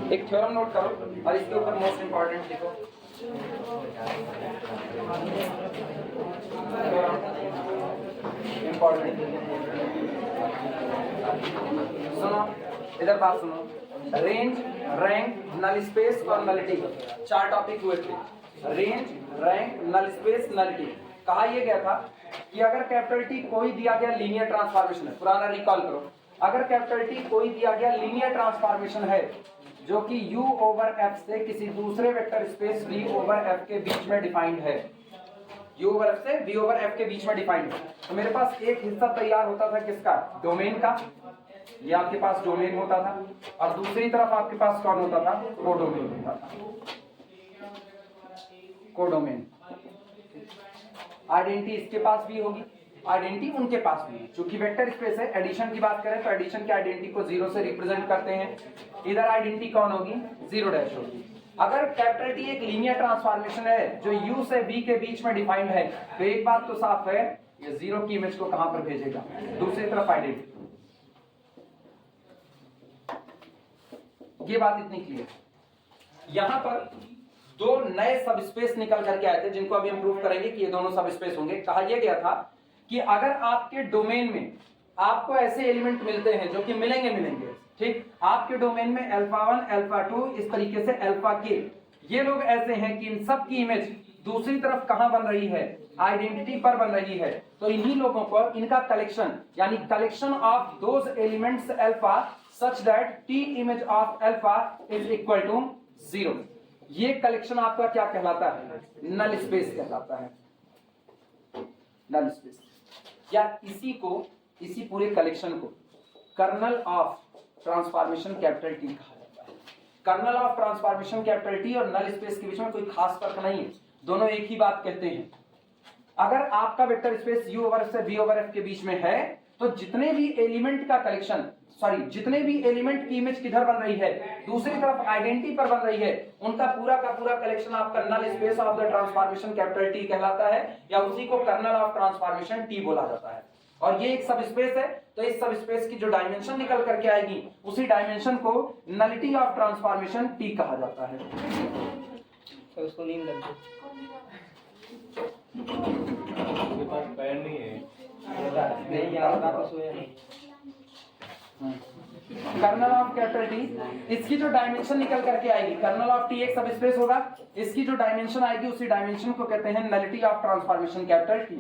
एक theorem note करो और इसके ऊपर मोस्ट इंपॉर्टेंट लिखो। इंपॉर्टेंट सुनो, इधर बात सुनो। रेंज, रैंक, नल स्पेस और नलिटी, 4 टॉपिक हुए थे। Range, rank, null space, nullity. कहा यह गया था कि अगर कैपिटल टी कोई दिया गया लीनियर ट्रांसफॉर्मेशन है, पुराना रिकॉल करो, अगर कैपिटल टी कोई दिया गया लीनियर ट्रांसफॉर्मेशन है जो कि u ओवर f से किसी दूसरे vector space v over f के बीच में डिफाइंड है, u ओवर f से v ओवर f के बीच में डिफाइंड है, तो मेरे पास एक हिस्सा तैयार होता था किसका, डोमेन का, ये आपके पास डोमेन होता था, और दूसरी तरफ आपके पास कौन होता था, कोडोमेन होता था। कोडोमेन आइडेंटिटी इसके पास भी होगी, आइडेंटिटी उनके पास भी है। चूंकि वेक्टर स्पेस है, एडिशन की बात करें तो एडिशन की आइडेंटिटी को 0 से रिप्रेजेंट करते हैं। इधर आइडेंटिटी कौन होगी, 0 डैश होगी। अगर कैपिटल टी एक लीनियर ट्रांसफॉर्मेशन है जो u से v के बीच में डिफाइंड है, तो एक बात तो साफ है, ये 0 की इमेज को कहां पर भेजेगा, दूसरी तरफ आइडेंटिटी। ये बात इतनी क्लियर। यहां पर 2 नए सब स्पेस निकल करके आए थे जिनको अभी हम प्रूव करेंगे कि ये दोनों सब स्पेस होंगे। कहा यह गया था कि अगर आपके डोमेन में आपको ऐसे एलिमेंट मिलते हैं जो कि मिलेंगे, ठीक, आपके डोमेन में अल्फा 1, अल्फा 2, इस तरीके से अल्फा के, ये लोग ऐसे हैं कि इन सब की इमेज दूसरी तरफ कहां बन रही है, आइडेंटिटी पर बन रही है, तो इन्हीं लोगों को इनका कलेक्शन यानी collection of those elements alpha such that T image of alpha is equal to 0, ये कलेक्शन आपका क्या कहलाता है, नल स्पेस कहलाता है। नल स्पेस या इसी पूरे कलेक्शन को kernel of transformation capital T कहा जाता है। Kernel of transformation capital T और नल स्पेस के बीच में कोई खास फर्क नहीं है, दोनों एक ही बात कहते हैं। अगर आपका vector space u over f से v ओवर f के बीच में है, तो जितने भी एलिमेंट का कलेक्शन, जितने भी एलिमेंट की इमेज किधर बन रही है, दूसरी तरफ आइडेंटिटी पर बन रही है, उनका पूरा का पूरा कलेक्शन आपका null space of the transformation capital T कहलाता है, या उसी को कर्नल ऑफ ट्रांसफॉर्मेशन टी बोला जाता है। और ये एक सब स्पेस है, तो इस सब स्पेस की जो डायमेंशन निकल करके आएगी, उसी डायमेंशन को नलिटी ऑफ ट्रांसफॉर्मेशन टी कहा जाता है। तो उसको नींद लग गई, पास पैर नहीं है, नहीं यार वापस सोया नहीं। कर्नल ऑफ कैपिटल टी, इसकी जो डायमेंशन निकल करके आएगी, कर्नल ऑफ टी एक सब स्पेस होगा, इसकी जो डायमेंशन आएगी उसी डायमेंशन को कहते हैं nullity of transformation capital T.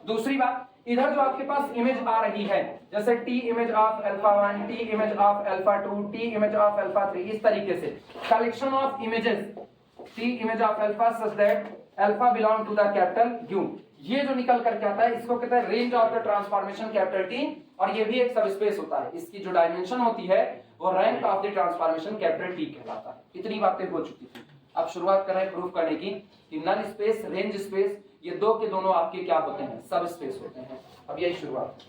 दूसरी बात, इधर जो आपके पास इमेज आ रही है, जैसे T image of alpha 1, T image of alpha 2, T image of alpha 3, इस तरीके से collection of images T image of alpha such that alpha belong to the capital U, ये जो निकल करके आता है इसको कहते हैं range of the transformation capital T, और ये भी एक सब स्पेस होता है। इसकी जो डायमेंशन होती है वो rank of the transformation capital T कहलाता है। इतनी बातें हो चुकी थी, अब शुरुआत कर रहे हैं प्रूफ करने की कि नल स्पेस, रेंज स्पेस, ये दो के दोनों आपके क्या होते हैं, सब स्पेस होते हैं। अब यही शुरुआत।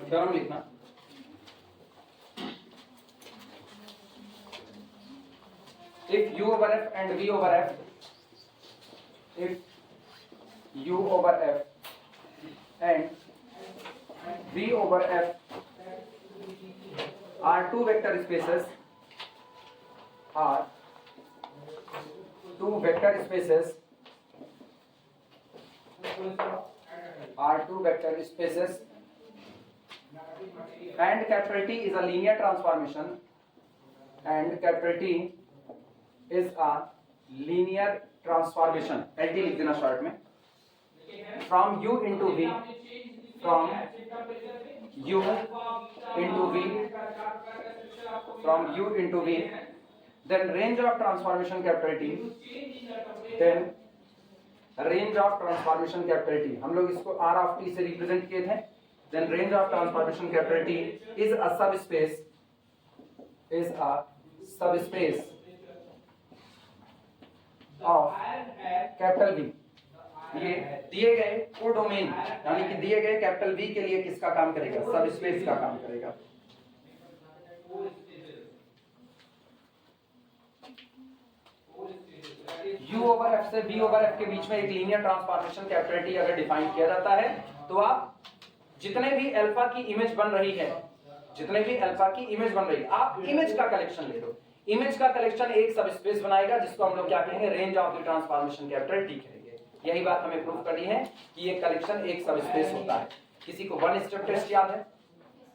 थ्योरम लिखना, if u over f and v over f, if u over f and v over f are two vector spaces, are two vector spaces, are two vector spaces, and capital T is a linear transformation, and capital T is a linear transformation, LT लिख देना short में, from u into v, from u into v, from u into v then range of transformation capital T, then range of transformation capital T, हम लोग इसको R of T से represent किए थे, then range of transformation capital T is a subspace of capital V। ये दिए गए codomain यानी कि दिए गए कैपिटल V के लिए किसका काम करेगा? सबस्पेस का काम करेगा। U ओवर F से V ओवर F के बीच में एक लीनियर ट्रांसफॉर्मेशन कैपिटल T अगर डिफाइन किया जाता है तो आप जितने भी अल्फा की इमेज बन रही है, आप इमेज का कलेक्शन ले लो। इमेज का कलेक्शन एक सबस्पेस बनाएगा जिसको हम लोग क्या कहेंगे? Range of the transformation capital T कहेंगे। यही बात हमें प्रूव करनी है कि ये कलेक्शन एक सबस्पेस होता है। किसी को वन स्टेप टेस्ट याद है?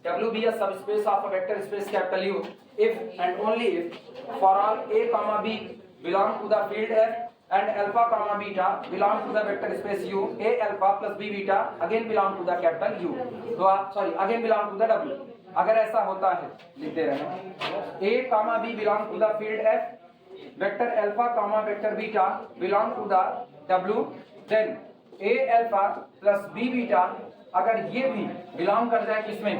W be a subspace of a vector space capital U if and only if for all a comma b belong to the field F and alpha comma beta belong to the vector space U, a alpha plus b beta again belong to the capital U, तो आप again belong to the W। अगर ऐसा होता है लिख दे रहे हैं a comma b belong to the field F, vector alpha comma vector beta belong to the W, then a alpha plus b beta अगर ये भी बिलोंग कर जाए किसमें?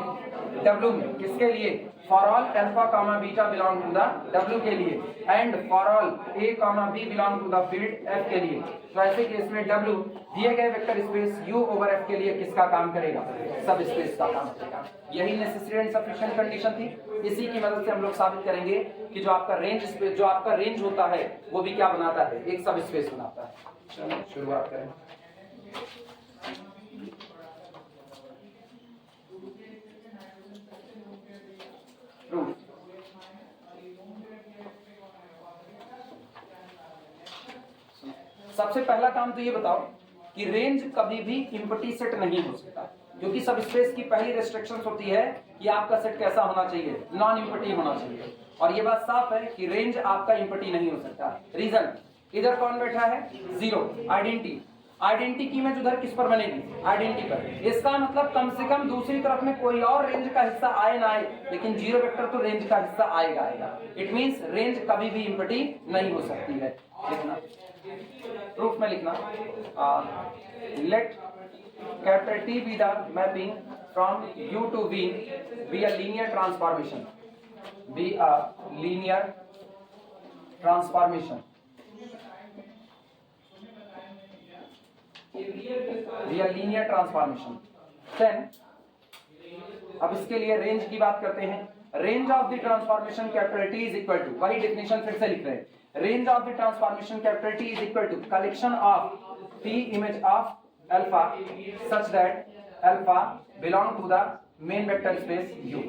W में। किसके लिए? For all alpha comma beta belong to the W के लिए and for all A comma B belong to the field F के लिए। तो ऐसे केस में W दिए गए vector space U over F के लिए किसका काम करेगा? सब स्पेस का काम करेगा। यही नेसेसरी एंड सफिशिएंट कंडीशन थी। इसी की मदद से हम लोग साबित करेंगे कि जो आपका रेंज स्पेस, जो आपका रेंज होता है वो भी क्या बनाता है? एक सब स्पेस बनाता है। चलो शुरुआत करें। सबसे पहला काम तो ये बताओ कि रेंज कभी भी इम्पटी सेट नहीं हो सकता, क्योंकि सब स्पेस की पहली रेस्ट्रिक्शंस होती है कि आपका सेट कैसा होना चाहिए? नॉन इम्पटी होना चाहिए। और ये बात साफ है कि रेंज आपका इम्पटी नहीं हो सकता। रीजन, इधर कौन बैठा है? जीरो, आइडेंटिटी की इमेज उधर किस पर बनेगी? आइडेंटिटी पर। इसका मतलब कम से कम दूसरी तरफ में कोई और रेंज का हिस्सा आए ना आए, लेकिन जीरो वेक्टर तो रेंज का हिस्सा आएगा। इट मींस रेंज कभी भी इम्पटी नहीं हो सकती है। लिखना प्रूफ में लिखना, let capital T be the mapping from U to V be a linear transformation, be a linear transformation, be a linear transformation। then अब इसके लिए रेंज की बात करते हैं। Range of the transformation capital T is equal to, वही definition फिर से लिख रहे हैं, range of the transformation capital T is equal to collection of P image of alpha such that alpha belong to the main vector space U।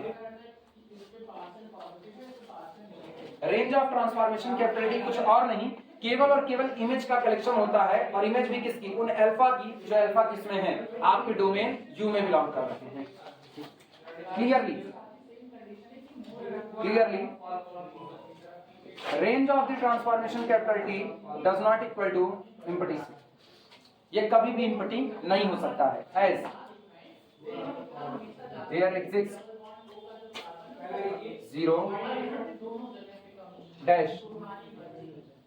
Range of transformation capital T कुछ और नहीं, केवल और केवल इमेज का collection होता है। और इमेज भी किसकी? उन अल्फा की जो अल्फा किसमें है? आपके डोमेन U में बिलोंग कर रहे हैं। Clearly range of the transformation capital T does not equal to empty set. ये कभी भी इम्पटी नहीं हो सकता है। As there exist zero dash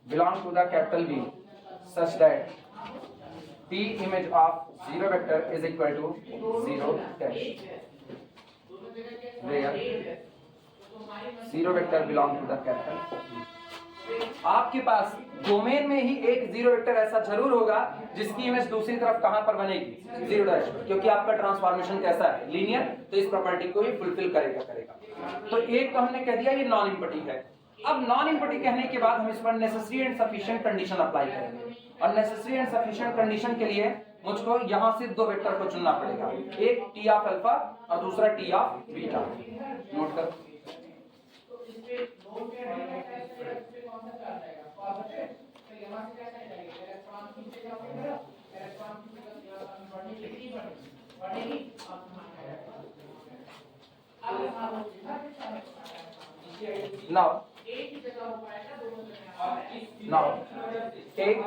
belong to the capital V such that P image of zero vector is equal to zero dash, where zero vector belong to the capital V। आपके पास domain में ही एक zero vector ऐसा जरूर होगा जिसकी image दूसरी तरफ कहां पर बनेगी? जीरो डैश, क्योंकि आपका ट्रांसफॉर्मेशन कैसा है? लीनियर, तो इस प्रॉपर्टी को ही फुलफिल करेगा। तो एक तो हमने कह दिया ये नॉन इम्पटी है। अब नॉन इम्पटी कहने के बाद हम इस पर necessary and sufficient condition apply करेंगे। और नेसेसरी एंड सफिशिएंट कंडीशन के लिए मुझको यहां से दो वेक्टर को चुनना पड़ेगा, एक T ऑफ अल्फा और दूसरा T ऑफ बीटा। नोट कर। Now take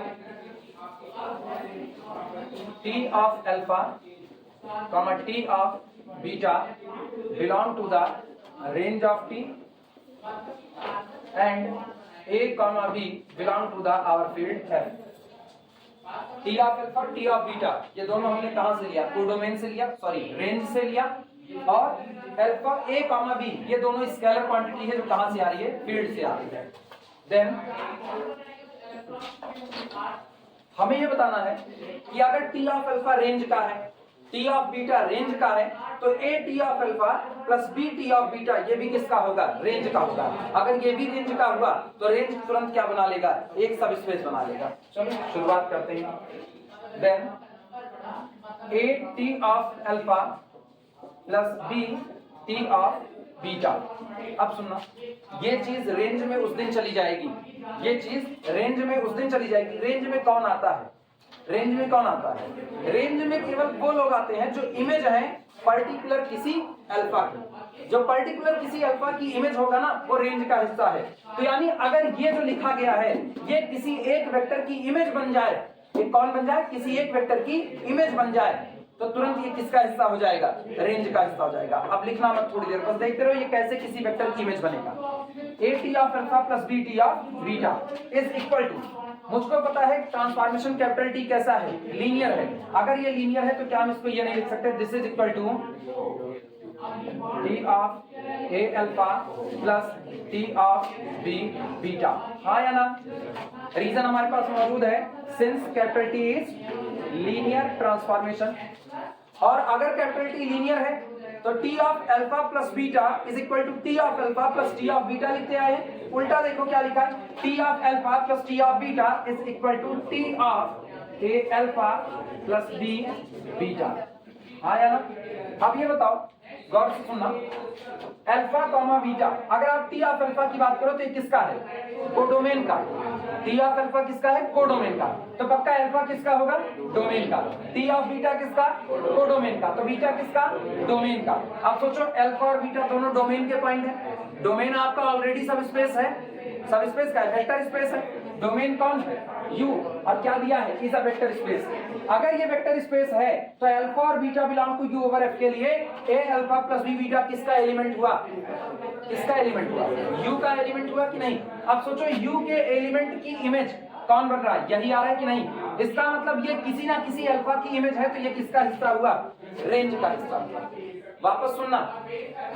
T of alpha comma T of beta belong to the range of T and A comma B belong to the our field F. T of alpha, T of beta, ये दोनों हमने कहां से लिया? Codomain से लिया, sorry range से लिया। और अल्फा A comma B ये दोनों स्केलर क्वांटिटी है जो कहां से आ रही है? फील्ड से आ रही है। देन हमें ये बताना है कि अगर T of alpha रेंज का है, T of beta रेंज का है, तो A T of alpha plus B T of beta ये भी किसका होगा? रेंज का होगा। अगर ये भी रेंज का हुआ तो रेंज तुरंत क्या बना लेगा? एक सब स्पेस बना लेगा। चलो शुरुआत करते हैं। Then A T of alpha plus B T of beta. अब सुनना, ये चीज रेंज में उस दिन चली जाएगी, ये चीज रेंज में उस दिन चली जाएगी। रेंज में कौन आता है? रेंज में कौन आता है? रेंज में केवल वो लोग आते हैं जो इमेज है पर्टिकुलर किसी अल्फा की। जो पर्टिकुलर किसी अल्फा की इमेज होगा ना, वो रेंज का हिस्सा है। तो यानी अगर ये जो लिखा गया है ये किसी एक वेक्टर की इमेज बन जाए, ये कौन बन जाए? किसी एक वेक्टर की इमेज बन जाए, तो तुरंत ये किसका हिस्सा हो जाएगा? रेंज का हिस्सा हो जाएगा। अब लिखना मत, थोड़ी देर बस देखते रहो ये कैसे किसी वेक्टर की इमेज बनेगा। A T of alpha plus B T of beta is equal to, मुझको पता है ट्रांसफॉर्मेशन कैपिटल T कैसा है? लीनियर है। अगर ये लीनियर है तो क्या हम इसको ये नहीं लिख सकते? This is equal to T of A alpha plus T of B beta. हाँ या ना? रीजन हमारे पास मौजूद है, since capital T is linear transformation. और अगर कैपिटल T लीनियर है तो T of alpha plus beta is equal to T of alpha plus T of beta लिखते आए हैं। उल्टा देखो क्या लिखा है? T of alpha plus T of beta is equal to T of A alpha plus B beta. हाँ या ना? अब ये बताओ, गौर से सुनना, अल्फा कॉमा बीटा, अगर आप T of alpha की बात करो तो ये किसका है? कोडोमेन का। T of alpha किसका है? कोडोमेन का। तो पक्का अल्फा किसका होगा? डोमेन का। T of बीटा किसका? कोडोमेन का। तो बीटा किसका? डोमेन का। अब सोचो अल्फा और बीटा दोनों डोमेन के पॉइंट है। डोमेन आपका ऑलरेडी सब स्पेस है, सब स्पेस का है, वेक्टर स्पेस है। डोमेन कौन है? U। और क्या दिया है? Is a vector space. अगर ये वेक्टर स्पेस है तो अल्फा और beta belong to U over F के लिए A alpha plus B beta किसका एलिमेंट हुआ? किसका एलिमेंट हुआ? U का एलिमेंट हुआ कि नहीं? अब सोचो U के एलिमेंट की इमेज कौन बन रहा है? यही आ रहा है कि नहीं? इसका मतलब ये किसी ना किसी अल्फा की इमेज है, तो ये किसका हिस्सा हुआ? रेंज का हिस्सा हुआ। वापस सुनना,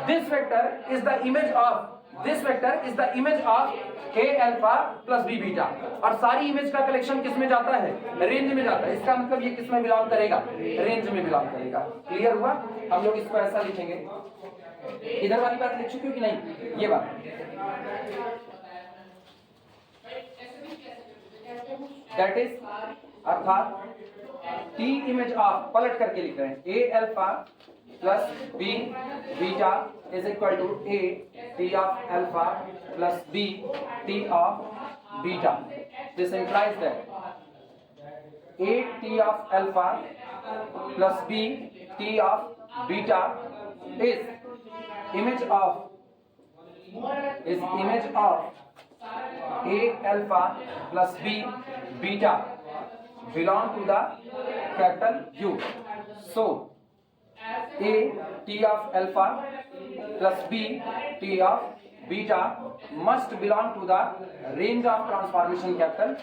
this vector is the image of, this vector is the image of A alpha plus B beta. और सारी इमेज का कलेक्शन किस में जाता है? रेंज में जाता है। इसका मतलब ये किस में बिलोंग करेगा? रेंज में बिलोंग करेगा। क्लियर हुआ? हम लोग इसको ऐसा लिखेंगे, इधर वाली बात लिख चुके हो कि नहीं? ये बात दैट इज, अर्थात T इमेज ऑफ, पलट करके लिख रहे हैं, A alpha plus B beta is equal to A T of alpha plus B T of beta. This implies that A T of alpha plus B T of beta is image of A alpha plus B beta belong to the capital U. So A T of alpha plus B T of beta must belong to the range of transformation capital T.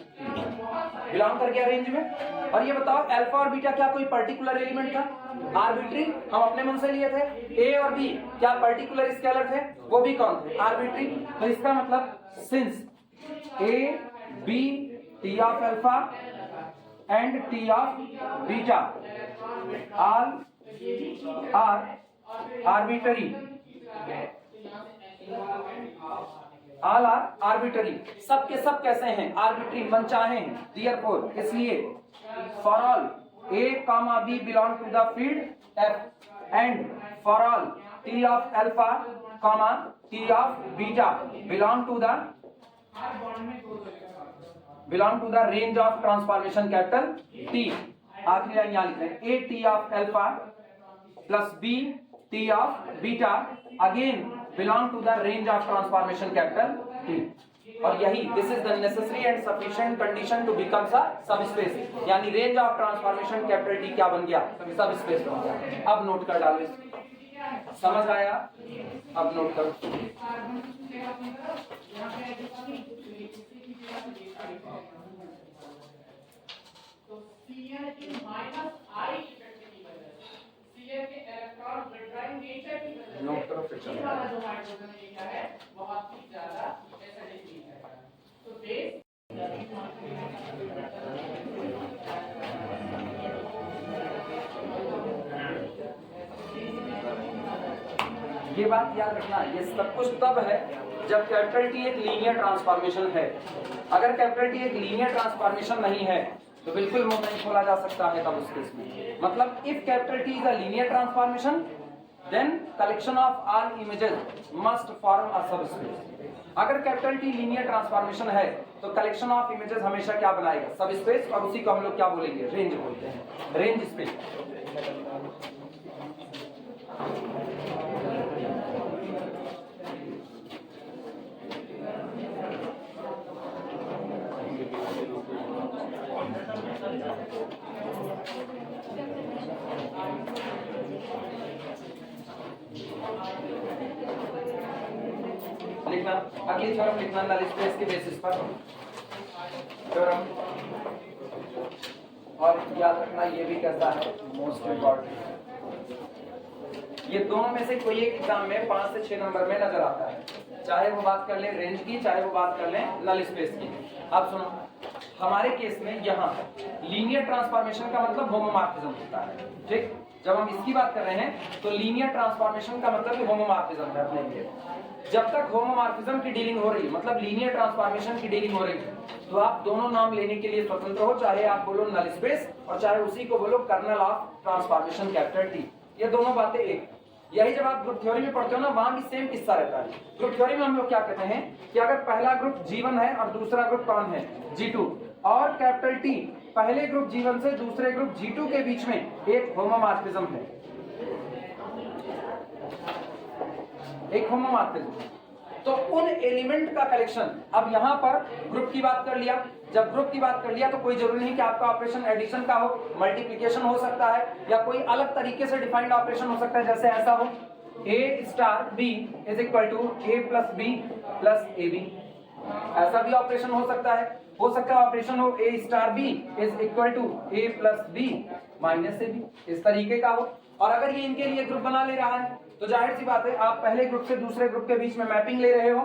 Belong कर गया range में। और ये बताओ, alpha और beta क्या कोई particular element था? आर्बिट्री, हम अपने मन से लिए थे। A और B क्या पर्टिकुलर स्केलर थे? वो भी कौन थे? आर्बिट्री। तो इसका मतलब since A B T of alpha and T of beta all are arbitrary, all are arbitrary, सब के सब कैसे हैं? आर्बिट्री, मनचाहे हैं। Therefore, इसलिए for all A comma B belong to the field F and for all T of alpha comma T of beta belong to the range of transformation capital T. आखिरी line यहाँ लिख रहे हैं, A T of alpha plus B T of beta again belong to the range of transformation capital T. और यही this is the necessary and sufficient condition to become a subspace, यानी range of transformation capital T क्या बन गया? Subspace बन गया। अब note कर डालो इसको, समझ आया? अब नोट करो। तो Cn की माइनस I इफेक्ट की वजह से Cn के इलेक्ट्रॉन विड्रॉइंग नेचर की वजह से नोट करो फिर ये वाला जो हाइड्रोजन एरिया है बहुत ही ज्यादा एसिडिक है। तो बेस ये बात याद रखना, ये सब कुछ तब है जब कैपिटल टी एक लीनियर ट्रांसफॉर्मेशन है। अगर कैपिटल टी एक लीनियर ट्रांसफॉर्मेशन नहीं है तो बिल्कुल मुंह नहीं खोला जा सकता है तब उस केस में। मतलब if capital T is a linear transformation then collection of all images must form a subspace. अगर कैपिटल टी लीनियर ट्रांसफॉर्मेशन है तो कलेक्शन ऑफ इमेजेस हमेशा क्या बनाएगा? सबस्पेस, और उसी को हम लोग क्या बोलेंगे? रेंज बोलते हैं, रेंज स्पेस। लिखना अगली थ्योरम लिखना नल स्पेस के बेसिस पर थ्योरम, और याद रखना ये भी कहता है मोस्ट इम्पोर्टेंट, ये दोनों में से कोई एक एग्जाम में 5 से 6 नंबर में नजर आता है, चाहे वो बात कर ले रेंज की, चाहे वो बात कर ले नल स्पेस की। अब सुनो, हमारे केस में यहाँ लीनियर ट्रांसफॉर्मेशन का मतलब होमोमॉर्फिज्म होता है, ठीक? जब हम इसकी बात कर रहे हैं तो लीनियर ट्रांसफॉर्मेशन का मतलब होमोमॉर्फिज्म है अपने लिए। जब तक होमोमॉर्फिज्म की डीलिंग हो रही है, मतलब लीनियर ट्रांसफॉर्मेशन की डीलिंग हो रही है, तो आप दोनों नाम लेने के लिए स्वतंत्र हो, चाहे आप बोलो नल स्पेस और चाहे उसी को बोलो kernel of transformation capital T. ये दोनों बातें एक। यही जब आप ग्रुप थ्योरी में पढ़ते हो ना, वहां भी सेम किस्सा रहता है। ग्रुप थ्योरी में हम लोग क्या कहते हैं कि अगर पहला ग्रुप G1 है और दूसरा ग्रुप कौन है? G2, और कैपिटल T पहले ग्रुप G1 से दूसरे ग्रुप G2 के बीच में एक होमोमॉर्फिज्म है, एक होमोमॉर्फिज्म। तो उन एलिमेंट का कलेक्शन, अब यहाँ पर ग्रुप की बात कर लिया, जब ग्रुप की बात कर लिया तो कोई जरूरी नहीं कि आपका ऑपरेशन एडिशन का हो, मल्टीप्लिकेशन हो सकता है, या कोई अलग तरीके से डिफाइंड ऑपरेशन हो सकता है, जैसे ऐसा हो A star B is equal to A plus B plus AB, ऐसा भी ऑपरेशन हो सकता है। हो सकता है ऑपरेशन हो A star B is equal to A plus B minus AB, इस तरीके का हो। और अगर ये इनके लिए ग्रुप बना ले रहा है तो जाहिर सी बात है आप पहले ग्रुप से दूसरे ग्रुप के बीच में मैपिंग ले रहे हो,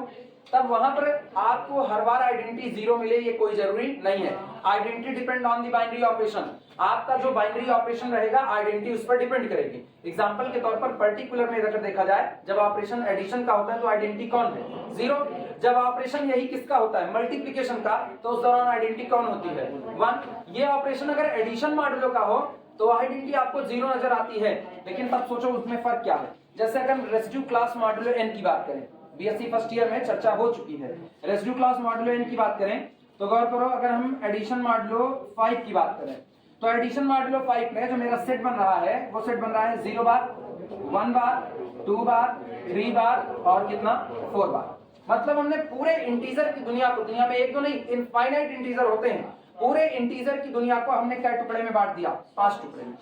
तब वहां पर आपको हर बार आइडेंटिटी 0 मिले ये कोई जरूरी नहीं है। Identity depend on the binary operation, आपका जो बाइनरी ऑपरेशन रहेगा आइडेंटिटी उस पर डिपेंड करेगी। एग्जांपल के तौर पर पर्टिकुलर में अगर देखा जाए, जब ऑपरेशन एडिशन का होता है तो आइडेंटिटी कौन है? 0। जब ऑपरेशन यही किसका होता है? मल्टीप्लिकेशन का, तो उस दौरान आइडेंटिटी कौन होती है? 1। ये ऑपरेशन अगर एडिशन मॉडुलो का हो तो आइडेंटिटी आपको 0 नजर आती है, लेकिन तब सोचो उसमें फर्क क्या है। जैसे अगर रेसिड्यू क्लास मॉडुलो n की बात करें, बीएससी फर्स्ट ईयर में चर्चा हो चुकी है, रेसिड्यू क्लास मॉडुलो n की बात करें तो गौर करो, अगर हम एडिशन मॉडुलो 5 की बात करें तो एडिशन मॉडुलो 5 में जो मेरा सेट बन रहा है वो सेट बन रहा है 0 बार, 1 बार, 2 बार, 3 बार और कितना? 4 बार। मतलब हमने पूरे इंटीजर की दुनिया को, दुनिया में एक तो नहीं इनफाइनाइट इंटीजर होते हैं, पूरे इंटीजर की दुनिया को हमने क्या टुकड़े में बांट दिया? 5 टुकड़े में।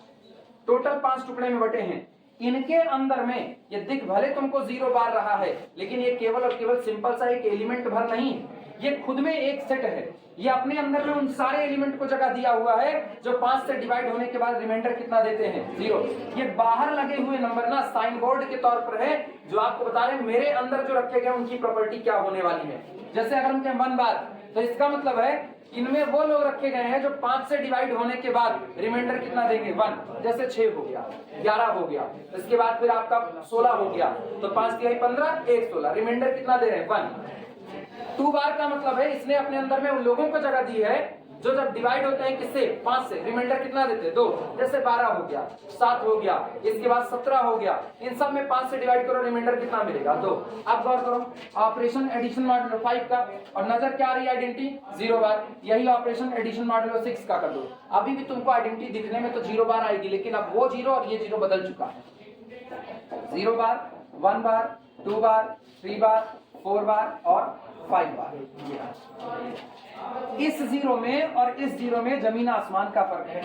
टोटल 5 टुकड़े में बटे हैं। इनके अंदर में ये दिख भले तुमको 0 बार रहा है, लेकिन ये केवल और केवल सिंपल सा एक एलिमेंट भर नहीं है, ये खुद में एक सेट है। ये अपने अंदर में उन सारे एलिमेंट को जगह दिया हुआ है जो 5 से डिवाइड होने के बाद रिमाइंडर कितना देते हैं? 0। ये बाहर लगे हुए नंबर ना साइन बोर्ड के तौर पर है, जो आपको बता रहे हैं मेरे अंदर जो रखे गए उनकी प्रॉपर्टी क्या होने वाली है। जैसे अगर हम कहें 1 बार, तो इसका मतलब है इनमें वो लोग रखे गए हैं जो 5 से डिवाइड होने के बाद रिमाइंडर कितना देंगे? 1। जैसे 6 हो गया, 11 हो गया, इसके बाद फिर आपका 16 हो गया, तो 5 तिहाई 15, 1 16, रिमाइंडर कितना दे रहे हैं? 1। 2 बार का मतलब है इसने अपने अंदर में उन लोगों को जगह दी है जो जब डिवाइड होते हैं किससे? 5 से, रिमाइंडर कितना देते हैं? 2। जैसे 12 हो गया, 7 हो गया, इसके बाद 17 हो गया, इन सब में 5 से डिवाइड करो, रिमाइंडर कितना मिलेगा? 2। अब गौर करो ऑपरेशन एडिशन मॉडुलो 5 का, और नजर क्या आ रही है? आइडेंटिटी 0 बार। यही ऑपरेशन एडिशन मॉडुलो 6 का कर दो, अभी भी तुमको आइडेंटिटी दिखने में तो 0 बार आएगी, लेकिन अब वो 0 और ये 0 बदल चुका है। 0 बार, 1 बार, 2 बार, 3 बार, 4 बार और 5 बार। इस 0 में और इस 0 में जमीन आसमान का फर्क है,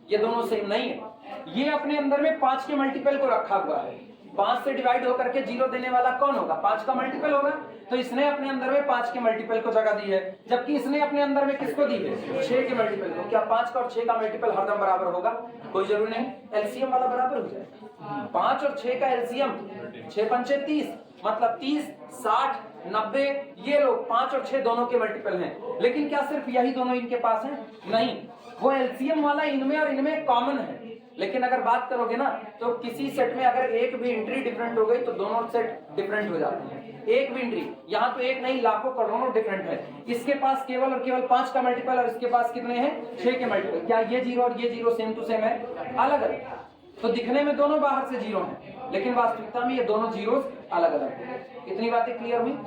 ये दोनों सेम नहीं है। ये अपने अंदर में 5 के मल्टीपल को रखा हुआ है, 5 से डिवाइड होकर के 0 देने वाला कौन होगा? 5 का मल्टीपल होगा। तो इसने अपने अंदर में 5 के मल्टीपल को जगह दी है, जबकि इसने अपने अंदर में किसको दी है? 6 के मल्टीपल को। क्या 5 का और 6 का मल्टीपल हरदम बराबर होगा? कोई जरूरी नहीं, एलसीएम वाला बराबर हो जाए। 5 और 6 का एलसीएम 6 पंचे 30, मतलब 30, 60, 90, ये लोग 5 और 6 दोनों के मल्टीपल हैं। लेकिन क्या सिर्फ यही दोनों इनके पास हैं? नहीं, वो एलसीएम वाला इनमें और इनमें कॉमन है। लेकिन अगर बात करोगे ना, तो किसी सेट में अगर एक भी एंट्री डिफरेंट हो गई तो दोनों सेट डिफरेंट हो जाते हैं। एक भी एंट्री, यहाँ तो एक नहीं लाखों करोड़ों डिफरेंट है। इसके पास केवल और केवल 5 का मल्टीपल और इसके पास कितने हैं? 6 के मल्टीपल। क्या ये 0 और ये 0 सेम टू सेम है? अलग अलग। तो दिखने में दोनों बाहर से 0 हैं, लेकिन वास्तविकता में ये दोनों जीरोस अलग अलग हैं। इतनी बातें क्लियर हुई?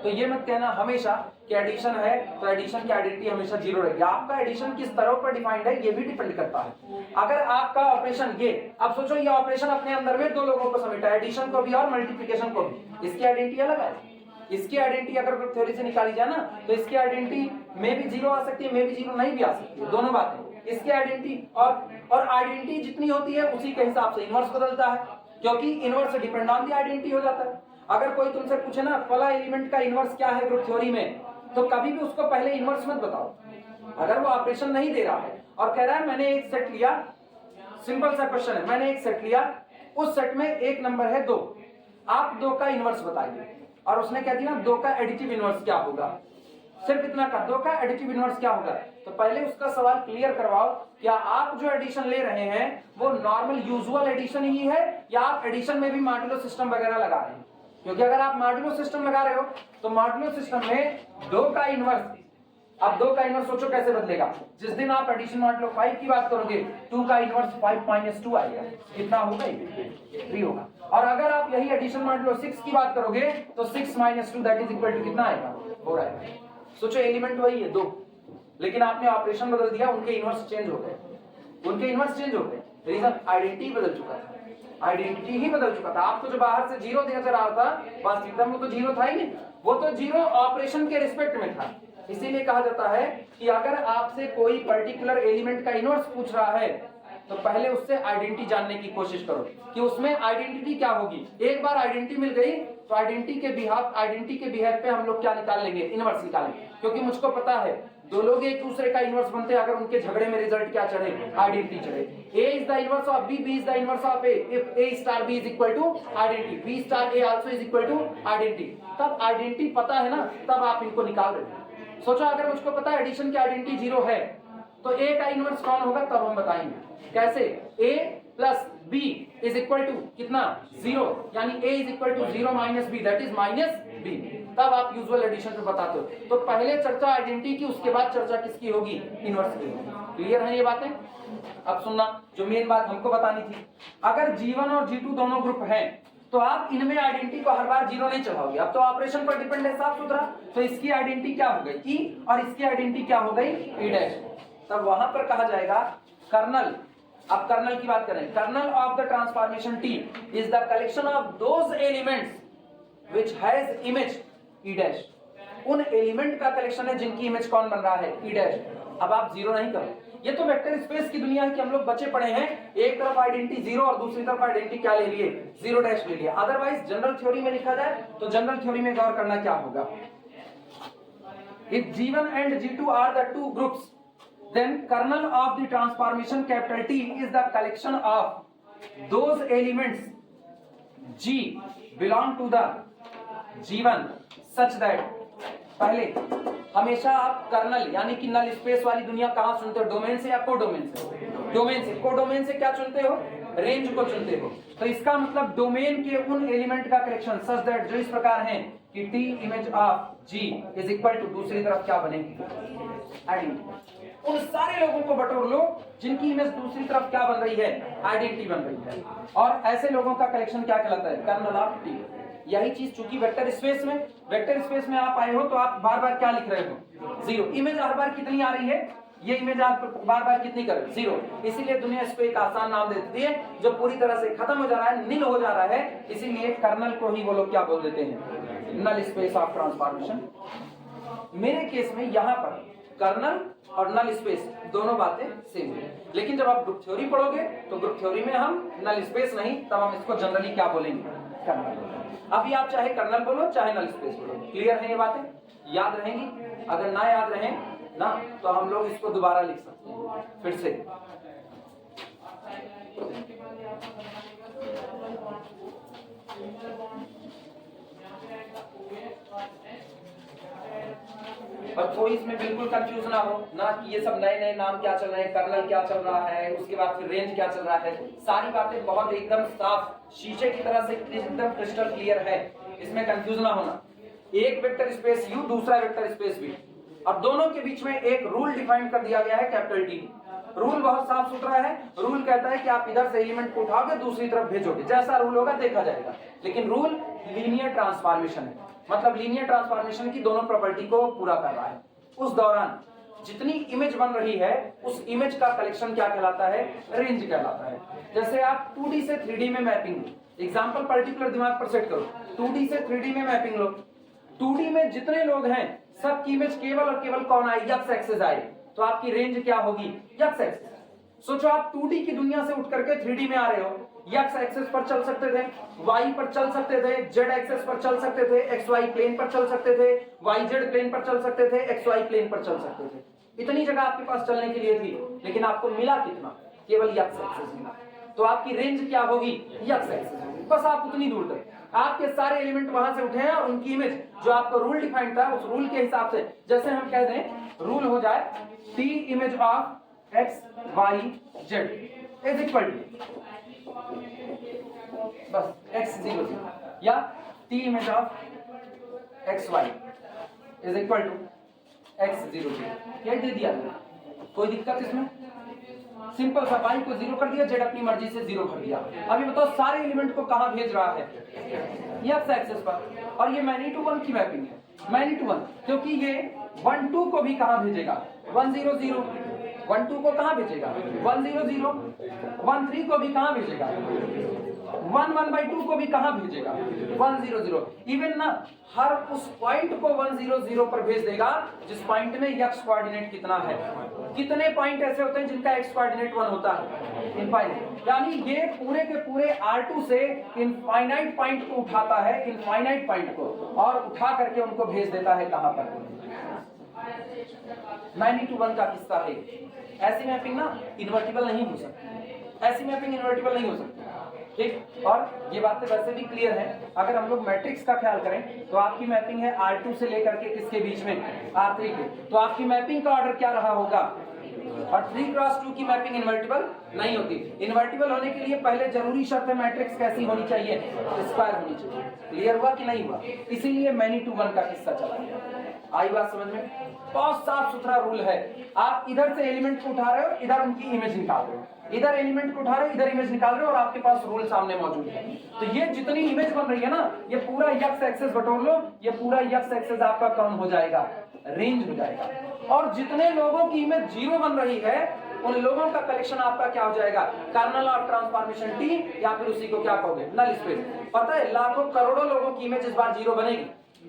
तो ये मत कहना हमेशा कि एडिशन है तो एडिशन की आइडेंटिटी हमेशा 0 रहेगी। आपका एडिशन किस तरह पर डिफाइंड है ये भी डिपेंड करता है। अगर आपका ऑपरेशन ये, अब सोचो ये ऑपरेशन अपने अंदर में 2 लोगों को समेटा है, एडिशन को भी और मल्टीप्लिकेशन को भी। इसकी आइडेंटिटी अलग है। इसकी आइडेंटिटी अगर ग्रुप थ्योरी से निकाली जाए ना, तो इसकी आइडेंटिटी में भी 0 आ सकती है, में भी 0 नहीं भी आ सकती है, दोनों बातें। इसकी आइडेंटिटी और आइडेंटिटी जितनी होती है उसी के हिसाब से इनवर्स बदलता है, क्योंकि inverse depend on the identity हो जाता है। अगर कोई तुमसे पूछे ना फला एलिमेंट का इनवर्स क्या है ग्रुप थ्योरी में, तो कभी भी उसको पहले इनवर्स मत बताओ। अगर वो ऑपरेशन नहीं दे रहा है और कह रहा है मैंने एक सेट लिया, सिंपल सा क्वेश्चन है, मैंने एक सेट लिया, उस सेट में एक नंबर है 2, आप 2 का इनवर्स बताइए। और उसने कह दिया 2 का एडिटिव इनवर्स क्या होगा, सिर्फ इतना कर, 2 का एडिटिव इनवर्स क्या होगा। तो पहले उसका सवाल क्लियर करवाओ, क्या आप जो एडिशन ले रहे हैं वो नॉर्मल यूजुअल एडिशन ही है या आप एडिशन में भी मॉड्यूलो सिस्टम वगैरह लगा रहे हैं? क्योंकि अगर आप मॉड्यूलो सिस्टम लगा रहे हो तो मॉड्यूलो सिस्टम में 2 का इनवर्स, अब 2 का इनवर्स सोचो कैसे बदलेगा। जिस दिन आप एडिशन मॉड्यूलो 5 की बात करोगे 2 का इनवर्स 5 - 2 आएगा, कितना होगा? 3 होगा। और अगर आप यही एडिशन मॉड्यूलो 6 की बात करोगे तो 6 - 2 दैट इज इक्वल टू कितना आएगा? 4 आएगा। सोचो एलिमेंट वही है 2, लेकिन आपने ऑपरेशन बदल दिया, उनके इनवर्स चेंज हो गए, उनके इनवर्स चेंज हो गए। रीजन आइडेंटिटी बदल चुका था, आइडेंटिटी ही बदल चुका था। आपको जो बाहर से 0 नजर आ रहा था, वास्तविकता में तो 0 था ही नहीं, वो तो 0 ऑपरेशन के रिस्पेक्ट में था। इसीलिए कहा जाता है कि अगर आपसे कोई पर्टिकुलर एलिमेंट का इनवर्स पूछ रहा है तो पहले उससे आइडेंटिटी जानने की कोशिश करो कि उसमें आइडेंटिटी क्या होगी। एक बार आइडेंटिटी मिल गई तो आइडेंटिटी के बिहेव पे हम लोग क्या निकाल लेंगे? इनवर्स निकालेंगे, क्योंकि मुझको पता है 2 लोग एक दूसरे का इनवर्स बनते हैं अगर उनके झगड़े में रिजल्ट क्या चढ़े? आइडेंटिटी चढ़े। A is the inverse of B, B is the inverse of A. If A star B is equal to identity, B star A also is equal to identity. तब आइडेंटिटी पता है ना, तब आप इनको निकाल रहे हैं। सोचो अगर मुझको पता है एडिशन की आइडेंटिटी 0 है तो A का इनवर्स कौन होगा, तब हम बताएंगे कैसे। A plus B is equal to कितना? 0, यानी A is equal to 0 minus B that is minus B। तब आप यूजुअल एडिशन पे बताते हो। तो पहले चर्चा आइडेंटिटी की, उसके बाद चर्चा किसकी होगी? इनवर्स की होगी। क्लियर है ये बातें? अब सुनना, जो मेन बात हमको बतानी थी, अगर G1 और G2 दोनों ग्रुप हैं तो आप इनमें आइडेंटिटी को हर बार 0 नहीं चढ़ाओगे। अब तो ऑपरेशन पर डिपेंड है साफ सुथरा। तो इसकी आइडेंटिटी क्या हो गई? E, और इसकी आइडेंटिटी क्या हो गई? E'। तब वहां पर कहा जाएगा कर्नल, अब कर्नल की बात करें, kernel of the transformation T is the collection of those elements which has image E'। उन एलिमेंट का कलेक्शन है जिनकी इमेज कौन बन रहा है? E'। अब आप 0 नहीं करो, ये तो वेक्टर स्पेस की दुनिया है कि हम लोग बचे पड़े हैं, एक तरफ आइडेंटिटी 0 और दूसरी तरफ आइडेंटिटी क्या ले लिए? 0' ले लिया। अदरवाइज जनरल थ्योरी में लिखा जाए तो जनरल थ्योरी में गौर करना क्या होगा, if G1 and G2 are the 2 groups then kernel of the transformation capital T is the collection of those elements G belong to the G1 such that, पहले हमेशा आप कर्नल यानी कि नल स्पेस वाली दुनिया कहां चुनते हो? डोमेन से या कोडोमेन से? डोमेन से। कोडोमेन से क्या चुनते हो? रेंज को चुनते हो। तो इसका मतलब डोमेन के उन एलिमेंट का कलेक्शन सच दैट जो इस प्रकार हैं कि T image of G is equal to दूसरी तरफ क्या बनेगी? आइडेंटिटी। उन सारे लोगों को बटोर लो जिनकी इमेज दूसरी तरफ क्या बन रही है? आइडेंटिटी बन रही है। और ऐसे लोगों का कलेक्शन क्या कहलाता है? Kernel of T। यही चीज चूंकि वेक्टर स्पेस में आप आए हो तो आप बार बार क्या लिख रहे हो? 0। इमेज हर बार कितनी आ रही है? ये इमेज आप बार बार कितनी कर रहे हो? 0। इसीलिए दुनिया इसको एक आसान नाम दे देती है जो पूरी तरह से खत्म हो जा रहा है, नील हो जा रहा है। इसीलिए कर्नल को ही वो लोग क्या बोल देते हैं? Null space of transformation. मेरे केस में यहाँ पर कर्नल और नल स्पेस दोनों बातें सेम है। लेकिन जब आप ग्रुप थ्योरी पढ़ोगे तो ग्रुप थ्योरी में हम नल स्पेस नहीं, तब हम इसको जनरली क्या बोलेंगे, कर्नल। अभी आप चाहे कर्नल बोलो चाहे नल स्पेस बोलो। क्लियर है ये बातें, याद रहेंगी? अगर ना याद रहे ना तो हम लोग इसको दोबारा लिख सकते हैं फिर से। और कोई इसमें बिल्कुल कंफ्यूज ना हो ना कि ये सब नए नए नाम क्या चल रहे हैं, कर्नल क्या चल रहा है, उसके बाद फिर रेंज क्या चल रहा है। सारी बातें बहुत एकदम साफ शीशे की तरह से एकदम क्रिस्टल क्लियर है, इसमें कंफ्यूज ना होना। एक वेक्टर स्पेस यू, दूसरा वेक्टर स्पेस वी, और दोनों के बीच में एक रूल डिफाइन कर दिया गया है कैपिटल टी। रूल बहुत साफ सुथरा है। रूल कहता है कि आप इधर से एलिमेंट को उठाओगे दूसरी तरफ भेजोगे, जैसा रूल होगा देखा जाएगा। लेकिन रूल लीनियर ट्रांसफॉर्मेशन है, मतलब लीनियर ट्रांसफॉर्मेशन की दोनों प्रॉपर्टी को पूरा कर रहा है। उस दौरान जितनी इमेज बन रही है उस इमेज का कलेक्शन क्या कहलाता है, रेंज कहलाता है। जैसे आप 2D से 3D में मैपिंग लो, एग्जाम्पल पर्टिकुलर दिमाग पर सेट करो, 2D से 3D में मैपिंग लो। 2D में जितने लोग हैं सबकी इमेज केवल और केवल कौन आए, एक्स एक्सिस आए, तो आपकी रेंज क्या होगी, एक्स एक्सिस। सोचो आप 2D की दुनिया से उठ करके 3D में आ रहे हो, एक्स एक्सिस पर चल सकते थे, वाई पर चल सकते थे, जेड एक्सिस पर चल सकते थे, एक्स वाई प्लेन पर चल सकते थे, वाई जेड प्लेन पर चल सकते थे, एक्स वाई प्लेन पर चल सकते थे। इतनी जगह आपके पास चलने के लिए थी, लेकिन आपको मिला कितना, केवल एक्स एक्सिस मिला। तो आपकी रेंज क्या होगी, एक्स एक्सिस होगी। बस आप उतनी दूर तक, आपके सारे एलिमेंट वहां से उठे हैं और उनकी इमेज जो आपका रूल डिफाइंड था उस रूल के हिसाब से, जैसे हम कह दें रूल हो जाए T image of X Y Z is equal to बस x 0 या t image of X Y is equal to x 0 क्या दे दिया, कोई दिक्कत इसमें? सिंपल सा, y को 0 कर दिया, z अपनी मर्जी से 0 कर दिया। अभी बताओ सारे एलिमेंट को कहां भेज रहा है, x एक्सिस पर। और ये मैनी टू 1 की मैपिंग है, मैनी टू 1, क्योंकि ये 1 2 को भी कहां भेजेगा, 1 0 0, 1 2 को कहां भेजेगा, 1 0 0, 1 3 को भी कहां भेजेगा, 1 1/2 को भी कहां भेजेगा, 1 0 0। इवन ना हर उस पॉइंट को 1 0 0 पर भेज देगा जिस पॉइंट में x कोऑर्डिनेट कितना है। कितने पॉइंट ऐसे होते हैं जिनका x कोऑर्डिनेट 1 होता है, इनफाइनाइट। यानी ये पूरे के पूरे R2 से इनफाइनाइट पॉइंट को उठाता है, इनफाइनाइट पॉइंट को, और उठा करके उनको भेज देता है कहां पर, मैनी टू 1 का किस्सा है। ऐसी मैपिंग ना इन्वर्टिबल नहीं हो सकती, ऐसी मैपिंग इन्वर्टिबल नहीं हो सकती, ठीक। और ये बातें वैसे भी क्लियर है। अगर हम लोग मैट्रिक्स का ख्याल करें तो आपकी मैपिंग है R2 से लेकर के किसके बीच में, R3 के, तो आपकी मैपिंग का ऑर्डर क्या रहा होगा, और 3x2 की मैपिंग इन्वर्टिबल नहीं होती। इन्वर्टिबल होने के लिए पहले जरूरी शर्त है मैट्रिक्स कैसी होनी चाहिए, स्क्वायर होनी चाहिए। क्लियर हुआ कि नहीं हुआ? इसीलिए मैनी टू 1 का किस्सा चला गया। आई बात समझ में? बहुत साफ सुथरा रूल है। आप इधर से एलिमेंट को उठा रहे हो, इधर उनकी इमेज निकाल रहे हो, इधर एलिमेंट को उठा रहे हो, इधर इमेज निकाल रहे हो, और आपके पास रूल सामने मौजूद है। तो ये जितनी इमेज बन रही है ना, ये पूरा x एक्सिस बटोर लो, ये पूरा x एक्सिस आपका कम हो जाएगा, रेंज हो जाएगा। और जितने लोगों की इमेज 0 बन रही है उन लोगों का कलेक्शन आपका क्या हो जाएगा, कर्नल ऑफ ट्रांसफॉर्मेशन टी, या फिर उसी को क्या कहोगे, नल स्पेस। पता है लाखों करोड़ों लोगों की इमेज इस बार 0 बनेगी।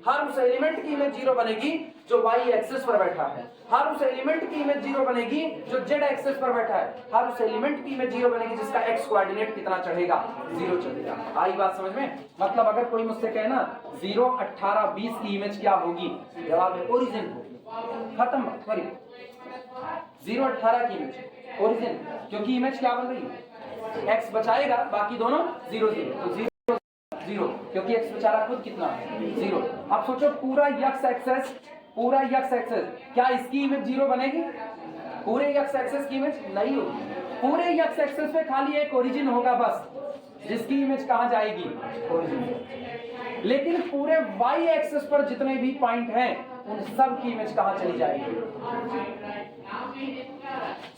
हर उस एलिमेंट की इमेज 0 बनेगी जो y एक्सिस पर बैठा है, हर उस एलिमेंट की इमेज 0 बनेगी जो z एक्सिस पर बैठा है, हर उस एलिमेंट की इमेज 0 बनेगी जिसका x कोऑर्डिनेट कितना चढ़ेगा, 0 चढ़ेगा। आई बात समझ में? मतलब अगर कोई मुझसे कहे ना 0 18 20 की इमेज क्या होगी, जवाब है ओरिजिन होगी, खत्म। सॉरी 0 18 की इमेज ओरिजिन, क्योंकि इमेज क्या बन रही है, x बचाएगा, बाकी दोनों 0 0, तो 0 0, क्योंकि x बेचारा खुद कितना है, 0। अब सोचो पूरा x एक्सिस, पूरा x एक्सिस, क्या इसकी इमेज 0 बनेगी? पूरे x एक्सिस की इमेज नहीं होगी। पूरे x एक्सिस पे खाली एक ओरिजिन होगा बस, जिसकी इमेज कहां जाएगी, ओरिजिन। लेकिन पूरे y एक्सिस पर जितने भी पॉइंट हैं उन सब की इमेज कहां चली जाएगी,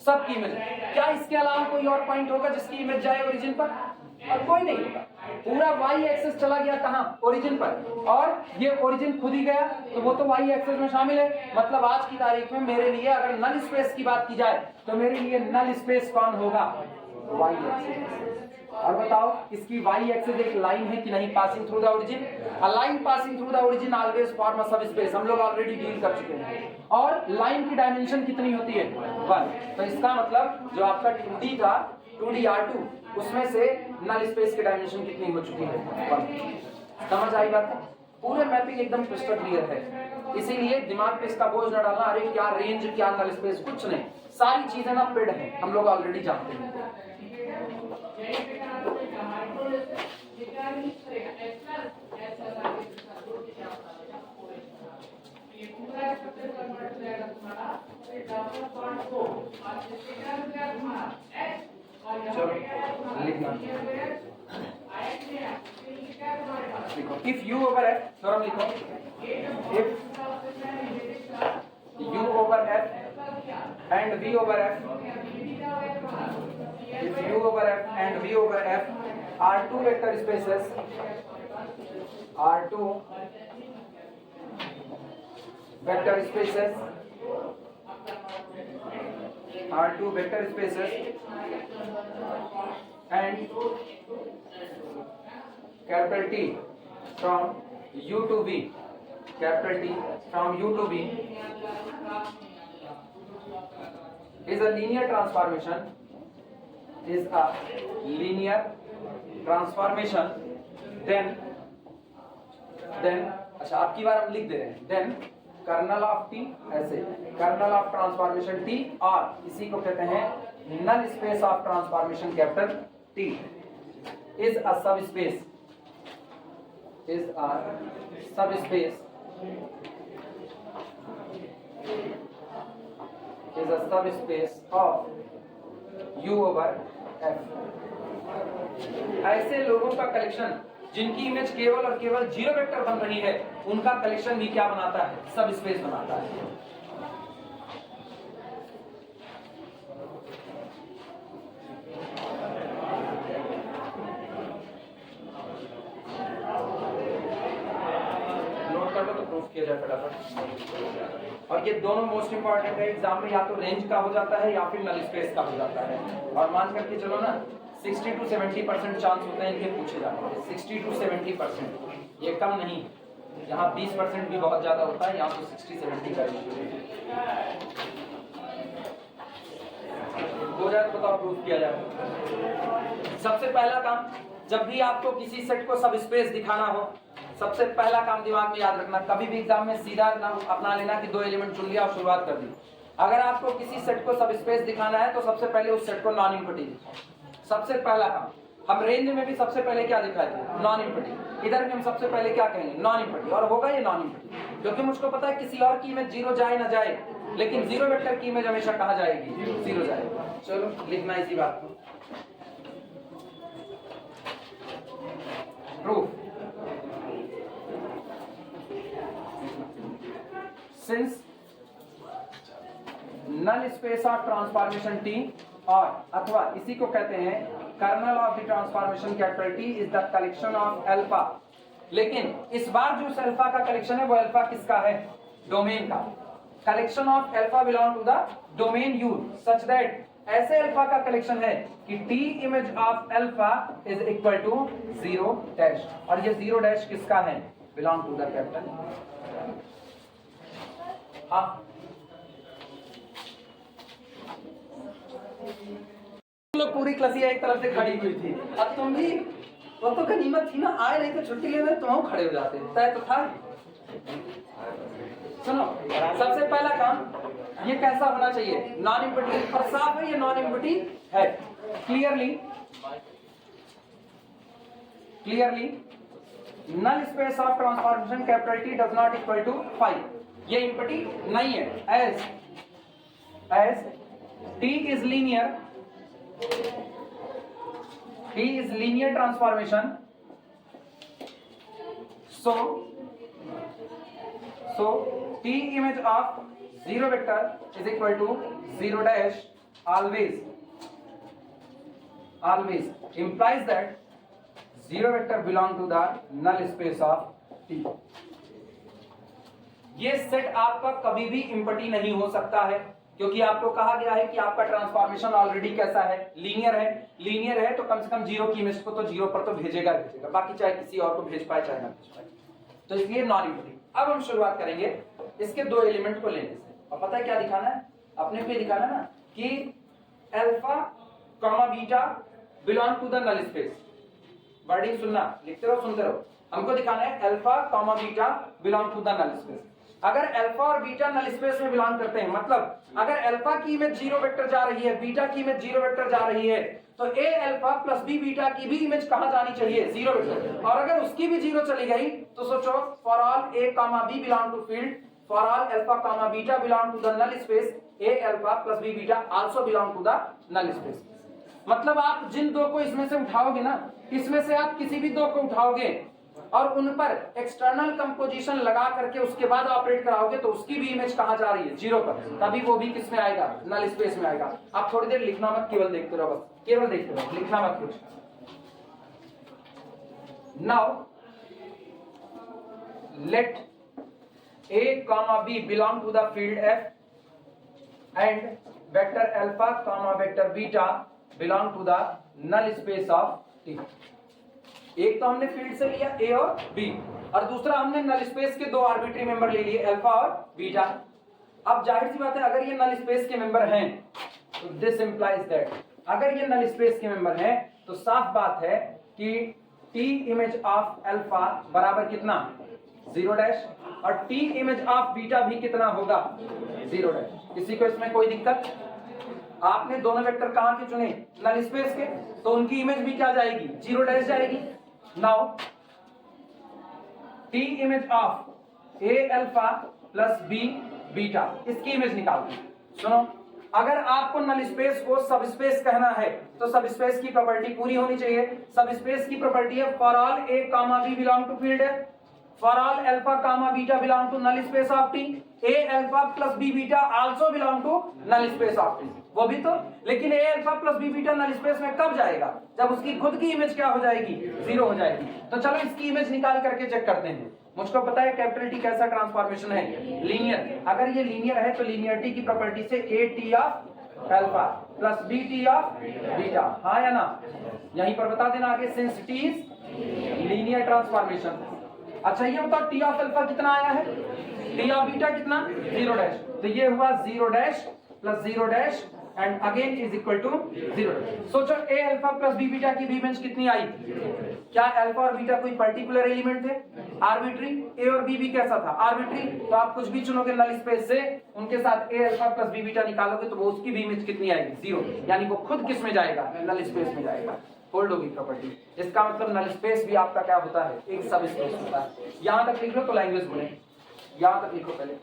सब की इमेज। क्या इसके अलावा कोई और पॉइंट होगा जिसकी इमेज जाए ओरिजिन पर? और कोई नहीं होगा। पूरा y एक्सिस चला गया कहां, ओरिजिन पर, और ये ओरिजिन खुद ही गया, तो वो तो y एक्सिस में शामिल है। मतलब आज की तारीख में मेरे लिए अगर नल स्पेस की बात की जाए तो मेरे लिए नल स्पेस कौन होगा, y एक्सिस। और बताओ इसकी y एक्सिस एक लाइन है कि नहीं passing through the origin? A line passing through the origin always form a सब स्पेस, हम लोग ऑलरेडी डील कर चुके हैं। और लाइन की डायमेंशन कितनी होती है? 1। तो इसका मतलब जो आपका 2D था 2D R2 उसमें से नल स्पेस की डायमेंशन कितनी हो चुकी है? 1। समझ आई बात है? पूरे मैपिंग एकदम क्रिस्टल क्लियर है, इसीलिए दिमाग पे इसका बोझ न डालना, अरे क्या रेंज क्या नल स्पेस, कुछ नहीं, सारी चीजें ना पेड है, हम लोग ऑलरेडी जानते हैं। चलो लिखना, इफ u ओवर f, थोड़ा लिखो, if u over f and v over f, if u over f and v over f are two vector spaces, are two vector spaces, are two vector spaces and capital T from u to v, capital T from u to v is a linear transformation, is a linear transformation, then अच्छा आपकी बार हम लिख दे रहे हैं, then kernel of T, ऐसे kernel of transformation T, और इसी को कहते हैं null space of transformation capital T is a subspace, is a subspace, is a subspace of u over f। ऐसे लोगों का कलेक्शन जिनकी इमेज केवल और केवल जीरो वेक्टर बन रही है, उनका कलेक्शन भी क्या बनाता है? सब स्पेस बनाता है। नोट कर लो तो प्रूफ किया जाए फटाफट। और ये दोनों मोस्ट इंपॉर्टेंट है एग्जाम में, या तो रेंज का हो जाता है या फिर नल स्पेस का हो जाता है। और मान करके चलो ना 60 to 70% चांस होता है इनके पूछे जाने के, 60 to 70%, ये कम नहीं, यहाँ 20% भी बहुत ज्यादा होता है, यहाँ तो 60-70 का हो जाए तो बताओ प्रूफ किया जाए। सबसे पहला काम, जब भी आपको किसी सेट को सब स्पेस दिखाना हो, सबसे पहला काम दिमाग में याद रखना, कभी भी एग्जाम में सीधा ना अपना लेना कि दो एलिमेंट चुन लिया और शुरुआत कर दी। अगर आपको किसी सेट को सब स्पेस दिखाना है तो सबसे पहले उस सेट को नॉन इम्पटी दिखाओ, सबसे पहला काम। हम रेंज में भी सबसे पहले क्या दिखाए थे? Non empty. इधर भी हम सबसे पहले क्या कहेंगे? Non empty. और होगा ये नॉन इम्पटी, क्योंकि मुझको पता है किसी और की इमेज जीरो जाए ना जाए, लेकिन जीरो वेक्टर की इमेज हमेशा कहाँ जाएगी? जीरो जाएगी। चलो लिखना इसी बात को, proof. Since null space of transformation T, और अथवा इसी को कहते हैं kernel of the transformation capital T is the collection of alpha. लेकिन इस बार जो अल्फा का कलेक्शन है वो अल्फा किसका है? डोमेन का। Collection of alpha belong to the domain U such that ऐसे अल्फा का कलेक्शन है कि T image of alpha is equal to 0 dash, और ये 0 डैश किसका है? Belong to the capital. हाँ लोग पूरी क्लासिया एक तरफ से खड़ी हुई थी, अब तुम भी, वो तो गनीमत थी ना, आए नहीं तो छुट्टी लेने तुम खड़े हो जाते, तय तो था। सुनो, सबसे पहला काम ये कैसा होना चाहिए? Non empty. और साफ है ये नॉन इम्पटी है, clearly null space of transformation capital T does not equal to 5, ये इम्पटी नहीं है। As T is linear transformation, so T image of zero vector is equal to 0 dash, always implies that zero vector belong to the null space of T। ये set आपका कभी भी empty नहीं हो सकता है, क्योंकि आपको कहा गया है कि आपका ट्रांसफॉर्मेशन ऑलरेडी कैसा है, लीनियर है। लीनियर है तो कम से कम जीरो की इमेज को तो जीरो पर तो भेजेगा, बाकी चाहे किसी और को भेज पाए चाहे ना भेज पाए, तो इसलिए नॉन इम्पीडिंग। अब हम शुरुआत करेंगे इसके दो एलिमेंट को लेने से, और पता है क्या दिखाना है, अपने को दिखाना है ना कि alpha comma beta belong to the null space. Wording सुनना, लिखते रहो सुनते रहो। हमको दिखाना है alpha comma beta belong to the null space. अगर अल्फा और बीटा नल स्पेस में बिलोंग करते हैं, मतलब अगर अल्फा की इमेज जीरो वेक्टर जा रही है, बीटा की इमेज जीरो वेक्टर जा रही है, तो ए अल्फा प्लस बी बीटा की भी इमेज कहां जानी चाहिए, जीरो वेक्टर। और अगर उसकी भी जीरो चली गई तो सोचो for all a comma b belong to field, for all alpha comma beta belong to the null space, a alpha plus b beta also belong to the null space. मतलब आप जिन दो को इसमें से उठाओगे ना, इसमें से आप किसी भी दो को उठाओगे और उन पर एक्सटर्नल कंपोजिशन लगा करके उसके बाद ऑपरेट कराओगे तो उसकी भी इमेज कहां जा रही है, जीरो पर, तभी वो भी किस में आएगा, नल स्पेस में आएगा। आप थोड़ी देर लिखना मत, केवल देखते रहो, बस केवल देखते रहो, लिखना मत कुछ। Now let A comma B belong to the field F and vector alpha comma vector beta belong to the null space of T। एक तो हमने फील्ड से लिया A और B, और दूसरा हमने नल स्पेस के दो आर्बिट्री मेंबर ले लिए अल्फा और बीटा। अब जाहिर सी बात है अगर ये नल स्पेस के मेंबर हैं तो दिस इंप्लाइज दैट, अगर ये नल स्पेस के मेंबर हैं तो साफ बात है कि T इमेज ऑफ अल्फा बराबर कितना, जीरो डैश, और T इमेज ऑफ बीटा भी कितना होगा, जीरो डैश। किसी को इसमें कोई दिक्कत? आपने दोनों वेक्टर कहां के चुने, नल स्पेस के, तो उनकी इमेज भी क्या जाएगी, जीरो डैश जाएगी। Now T image of A alpha plus B beta, इसकी इमेज निकालते हैं। सुनो, अगर आपको नल स्पेस को सब स्पेस कहना है तो सब स्पेस की प्रॉपर्टी पूरी होनी चाहिए। सब स्पेस की प्रॉपर्टी है for all A comma B belong to field है, for all alpha comma beta belong to null space of T, A alpha plus B beta also belong to null space of T। वो भी तो, लेकिन A alpha plus B beta null space में कब जाएगा, जब उसकी खुद की इमेज क्या हो जाएगी, जीरो हो जाएगी। तो चलो इसकी इमेज निकाल करके चेक करते हैं। मुझको पता है कैपिटल T कैसा ट्रांसफॉर्मेशन है, लीनियर। अगर ये लीनियर है तो लीनियरिटी की प्रॉपर्टी से A T of alpha plus B T of beta, हाँ या ना, यहीं पर बता देना आगे, since T is linear transformation. अच्छा ये बताओ टी ऑफ अल्फा कितना आया है, टी ऑफ बीटा कितना, जीरो डैश, तो ये हुआ zero dash plus zero dash and again is equal to zero. सोचो a alpha plus b beta की भी इमेज कितनी आई, क्या अल्फा और बीटा कोई पर्टिकुलर एलिमेंट थे, आर्बिट्री, ए और बी भी कैसा था, आर्बिट्री, तो आप कुछ भी चुनोगे नल स्पेस से, उनके साथ ए अल्फा प्लस बी बीटा निकालोगे तो वो उसकी भी इमेज कितनी आएगी, जीरो, यानी वो खुद किस में जाएगा, नल स्पेस में जाएगा, होल्ड होगी प्रॉपर्टी। इसका मतलब नल स्पेस भी आपका क्या होता है, एक सब स्पेस होता है। यहां तक लिख लो तो लैंग्वेज बोले, यहां तक लिखो पहले।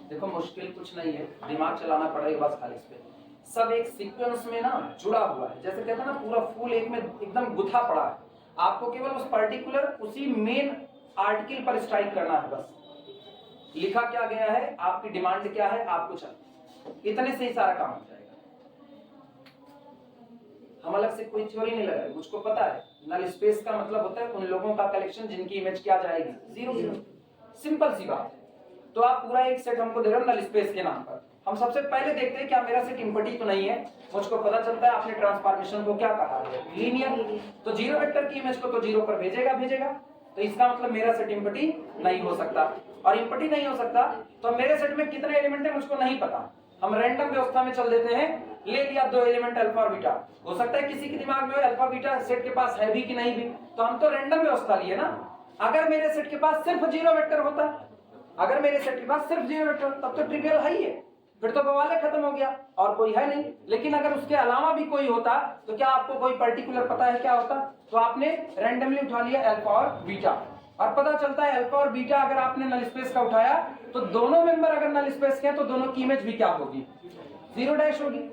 देखो मुश्किल कुछ नहीं है, दिमाग चलाना पड़ेगा बस खाली इस पे। सब एक सीक्वेंस में ना जुड़ा हुआ है, जैसे कहते हैं ना पूरा फूल एक में एकदम गुथा पड़ा है, आपको केवल उस पर्टिकुलर उसी मेन आर्टिकल पर स्ट्राइक करना है बस। लिखा क्या गया है, आपकी डिमांड क्या है, आपको चाहिए, इतने से ही सारा काम हो जाएगा। हम अलग से कोई थ्योरी नहीं लगाए, मुझको पता है नल स्पेस का मतलब होता है उन लोगों का कलेक्शन जिनकी इमेज क्या जाएगी, जीरो जीरो, सिंपल सी बात है। तो आप पूरा एक सेट हमको दे रहे हो नल स्पेस के नाम पर, हम सबसे पहले देखते हैं क्या मेरा सेट इम्पटी तो नहीं है। मुझको पता चलता है आपने ट्रांसफॉर्मेशन को क्या कहा है, लीनियर, तो जीरो वेक्टर की इमेज को तो जीरो पर भेजेगा, तो इसका मतलब मेरा सेट इम्पटी नहीं हो सकता, और इम्पटी नहीं हो सकता तो मेरे सेट में कितने एलिमेंट है मुझको नहीं पता, हम रैंडम व्यवस्था में चल देते हैं। ले लिया दो एलिमेंट अल्फा और बीटा, हो सकता है किसी के दिमाग में अल्फा बीटा सेट के पास है भी कि नहीं भी, तो हम तो रैंडम व्यवस्था लिए ना। अगर मेरे सेट के पास सिर्फ जीरो वेक्टर होता, अगर मेरे सेट के पास सिर्फ जीरो वेक्टर, तब तो ट्रिवियल है ही है, फिर तो बवाले खत्म हो गया और कोई है नहीं। लेकिन अगर उसके अलावा भी कोई होता तो क्या आपको कोई पर्टिकुलर पता है क्या होता, तो आपने रैंडमली उठा लिया अल्फा और बीटा, और पता चलता है अल्फा और बीटा अगर आपने नल स्पेस का उठाया तो दोनों मेंबर अगर नल स्पेस के हैं तो दोनों की इमेज भी क्या होगी, जीरो डैश होगी,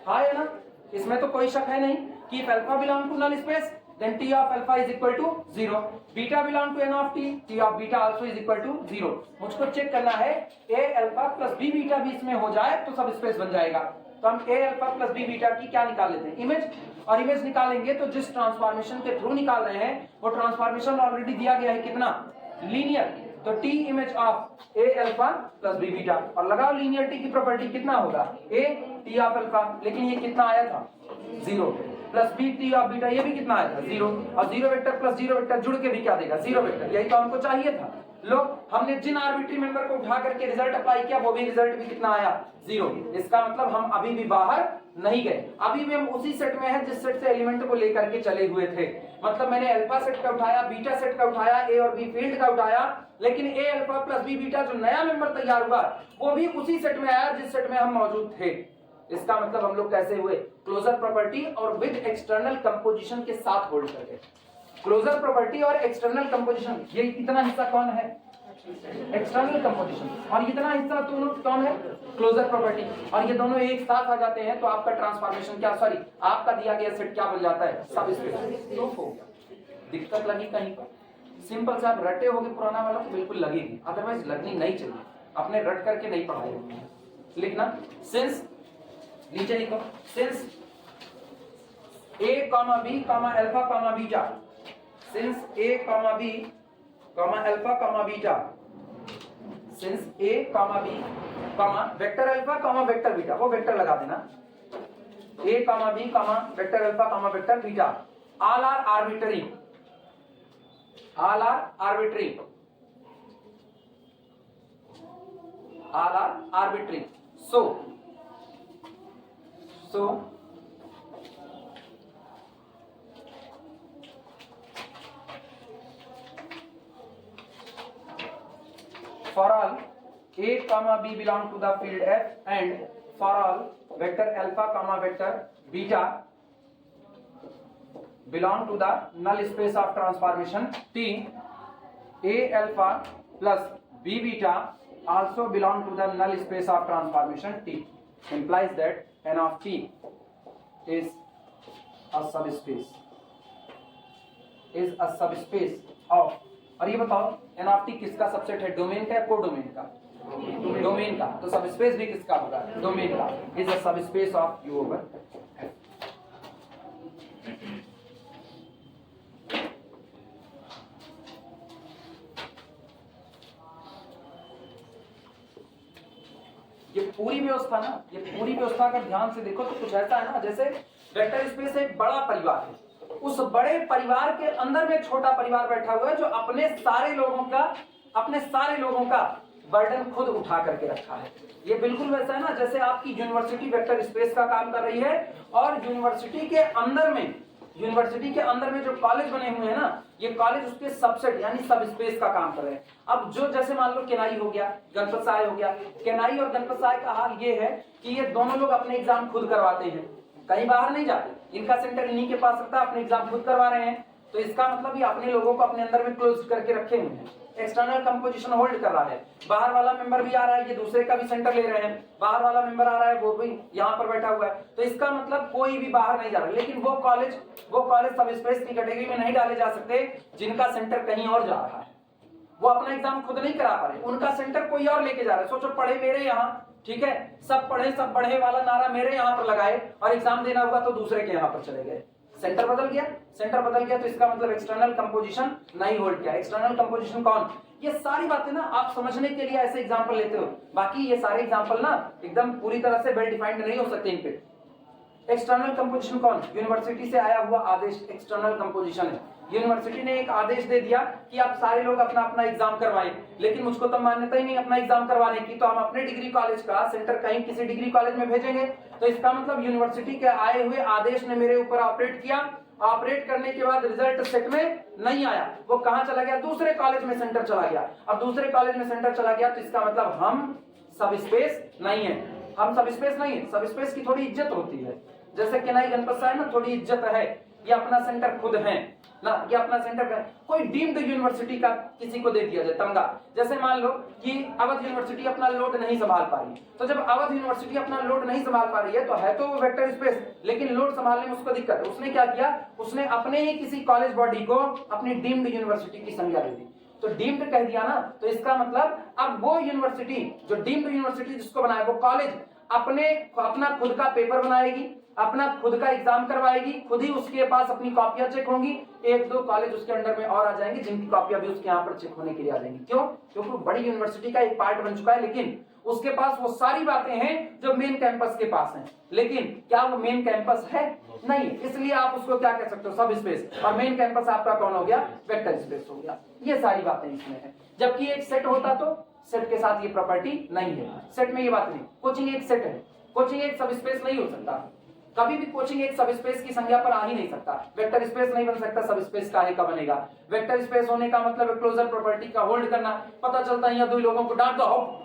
हाँ या ना। इसमें तो कोई शक है नहीं कि if alpha belong to null space then t of alpha is equal to 0, beta belong to n of t, t of beta also is equal to 0। मुझको चेक करना है a alpha plus b beta भी इसमें हो जाए तो सब space बन जाएगा, तो हम ए अल्फा प्लस बी बीटा की क्या निकाल लेते हैं, इमेज, और इमेज निकालेंगे तो जिस ट्रांसफॉर्मेशन के थ्रू निकाल रहे हैं वो ट्रांसफॉर्मेशन ऑलरेडी दिया गया है कितना, लीनियर, तो T image of a alpha plus b beta, और लगाओ लीनियरिटी की प्रॉपर्टी कितना होगा, ए टी ऑफ अल्फा, लेकिन ये कितना आया था 0, plus b T of beta, ये भी कितना आया था 0, और 0 वेक्टर प्लस 0 वेक्टर जुड़ के भी क्या देगा 0 वेक्टर, यही तो हमको चाहिए था। लो हमने जिन आर्बिट्री मेंबर को उठा करके रिजल्ट अप्लाई किया वो भी रिजल्ट भी कितना आया 0, इसका मतलब हम अभी भी बाहर नहीं गए, अभी भी हम उसी सेट में हैं जिस सेट से एलिमेंट को लेकर के चले हुए थे। मतलब मैंने अल्फा सेट का उठाया, बीटा सेट का उठाया, ए और बी फील्ड का उठाया, लेकिन ए अल्फा प्लस बी बीटा जो नया मेंबर तैयार हुआ वो भी उसी सेट में आया जिस सेट में हम मौजूद थे। इसका मतलब हम लोग कैसे हुए, क्लोजर प्रॉपर्टी और विद एक्सटर्नल कंपोजिशन के साथ होल्ड कर गए। क्लोजर प्रॉपर्टी और एक्सटर्नल कंपोजिशन, ये इतना हिस्सा कौन है, एक्सटर्नल कंपोजिशन, और इतना हिस्सा दोनों कौन है, क्लोजर प्रॉपर्टी, और ये दोनों एक साथ आ जाते हैं तो आपका ट्रांसफॉर्मेशन क्या, सॉरी आपका दिया गया सेट क्या बन जाता है, सब स्पेस। तो हो गया, दिक्कत लगी कहीं पर, सिंपल से आप रटे होगे पुराना वाला तो बिल्कुल लगेगी, अदरवाइज लगनी नहीं चाहिए, अपने रट करके नहीं पढ़ाई होगी। लिखना सिंस, नीचे लिखो since A comma B comma alpha comma beta, since A comma B comma alpha comma beta, since A comma B comma vector alpha comma vector beta, वो वेक्टर लगा देना, A comma B comma vector alpha comma vector beta, all are arbitrary, all are arbitrary, all are arbitrary, so for all a comma b belong to the field F and for all vector alpha comma vector beta belong to the null space of transformation T, a alpha plus b beta also belong to the null space of transformation T, implies that n of T is a subspace of, और ये बताओ N of T किसका subset है, domain का या codomain का, domain का, तो सबस्पेस भी किसका होगा, डोमेन का, is a subspace of you over F. ये पूरी व्यवस्था ना, ये पूरी व्यवस्था अगर ध्यान से देखो तो कुछ ऐसा है ना, जैसे वेक्टर स्पेस एक बड़ा परिवार है, उस बड़े परिवार के अंदर में छोटा परिवार बैठा हुआ है जो अपने सारे लोगों का बर्डन खुद उठा करके रखा है। ये बिल्कुल वैसा है ना जैसे आपकी यूनिवर्सिटी वेक्टर स्पेस का काम कर रही है, और यूनिवर्सिटी के अंदर में जो कॉलेज बने हुए हैं ना, ये कॉलेज उसके सबसेट यानी सब स्पेस का काम कर रहे हैं। अब जो जैसे मान लो केनाई हो गया, गणपत साय हो गया, केनाई और गणपत साय का हाल ये है कि ये दोनों लोग अपने एग्जाम खुद करवाते हैं, कहीं बाहर नहीं जाते, इनका सेंटर इन्हीं के पास रहता है, अपने एग्जाम खुद करवा रहे हैं, तो इसका मतलब ये अपने लोगों को अपने अंदर में क्लोज करके रखे हुए हैं, एक्सटर्नल कंपोजिशन होल्ड कर रहा है। बाहर वाला मेंबर भी आ रहा है, ये दूसरे का भी सेंटर ले रहे हैं, बाहर वाला मेंबर आ रहा है वो भी यहाँ पर बैठा हुआ है, तो इसका मतलब कोई भी बाहर नहीं जा रहा। लेकिन वो कॉलेज सब स्पेस की कैटेगरी में नहीं डाले जा सकते जिनका सेंटर कहीं और जा रहा है, वो अपना एग्जाम खुद नहीं करा पा रहे, उनका सेंटर कोई और लेके जा रहा है। सोचो पढ़े मेरे यहाँ, ठीक है, सब पढ़े सब बढ़े वाला नारा मेरे यहाँ पर लगाए और एग्जाम देना हुआ तो दूसरे के यहाँ पर चले गए, सेंटर बदल गया, तो इसका मतलब एक्सटर्नल कंपोजिशन नहीं होल्ड किया। एक्सटर्नल कंपोजिशन कौन, ये सारी बातें ना आप समझने के लिए ऐसे एग्जांपल लेते हो, बाकी ये सारे एग्जांपल ना एकदम पूरी तरह से वेल डिफाइंड नहीं हो सकते इन पे। एक्सटर्नल कंपोजिशन कौन, यूनिवर्सिटी से आया हुआ आदेश एक्सटर्नल कंपोजिशन है। यूनिवर्सिटी ने एक आदेश दे दिया कि आप सारे लोग अपना अपना एग्जाम करवाएं, लेकिन मुझको तो मान्यता ही नहीं अपना एग्जाम करवाने की, तो हम अपने डिग्री कॉलेज का सेंटर कहीं किसी डिग्री कॉलेज में भेजेंगे। तो इसका मतलब यूनिवर्सिटी के आए हुए आदेश ने मेरे ऊपर ऑपरेट किया, ऑपरेट करने के बाद रिजल्ट सेट में नहीं आया, वो कहां चला गया, दूसरे कॉलेज में सेंटर चला गया। अब दूसरे कॉलेज में सेंटर चला गया तो इसका मतलब हम सब स्पेस नहीं है, हम सब स्पेस नहीं है। सब स्पेस की थोड़ी इज्जत होती है, जैसे केनाई गणपत साय ना थोड़ी इज्जत है, ये अपना सेंटर खुद है ना, ये अपना सेंटर है। कोई डीम्ड यूनिवर्सिटी का किसी को दे दिया जाए तमगा, जैसे मान लो कि अवध यूनिवर्सिटी अपना लोड नहीं संभाल पा रही, तो जब अवध यूनिवर्सिटी अपना लोड नहीं संभाल पा रही है तो है तो वो वेक्टर स्पेस, लेकिन लोड संभालने में उसको दिक्कत है। उसने क्या किया, उसने अपने ही किसी कॉलेज बॉडी को अपनी डीम्ड यूनिवर्सिटी की संज्ञा दे दी, तो डीम्ड कह दिया ना, तो इसका मतलब अब वो यूनिवर्सिटी जो डीम्ड यूनिवर्सिटी जिसको बनाया वो कॉलेज अपना खुद का पेपर बनाएगी, अपना खुद का एग्जाम करवाएगी, खुद ही उसके पास अपनी कॉपियां चेक होंगी। 1-2 कॉलेज उसके अंडर में और आ जाएंगे जिनकी कॉपियां भी उसके यहाँ पर चेक होने के लिए आ जाएंगी। क्यों? क्योंकि बड़ी यूनिवर्सिटी का एक पार्ट बन चुका है, लेकिन उसके पास वो सारी बातें हैं जो मेन कैंपस के पास हैं। लेकिन क्या वो मेन कैंपस है? नहीं। इसलिए आप उसको क्या कह सकते हो? सब स्पेस। और मेन कैंपस आपका कौन हो गया? वेक्टर स्पेस हो गया। ये सारी बातें इसमें है। जबकि एक सेट होता तो सेट के साथ ये प्रॉपर्टी नहीं है। सेट में ये बात नहीं। कोचिंग एक सेट है, कोचिंग एक सब स्पेस नहीं हो सकता। कभी भी कोचिंग एक सब स्पेस की संज्ञा पर आ ही नहीं सकता। वेक्टर स्पेस नहीं बन सकता, सब स्पेस काहे का बनेगा? वेक्टर स्पेस होने का मतलब क्लोजर प्रॉपर्टी का होल्ड करना। पता चलता है या दो लोगों को डांट दो,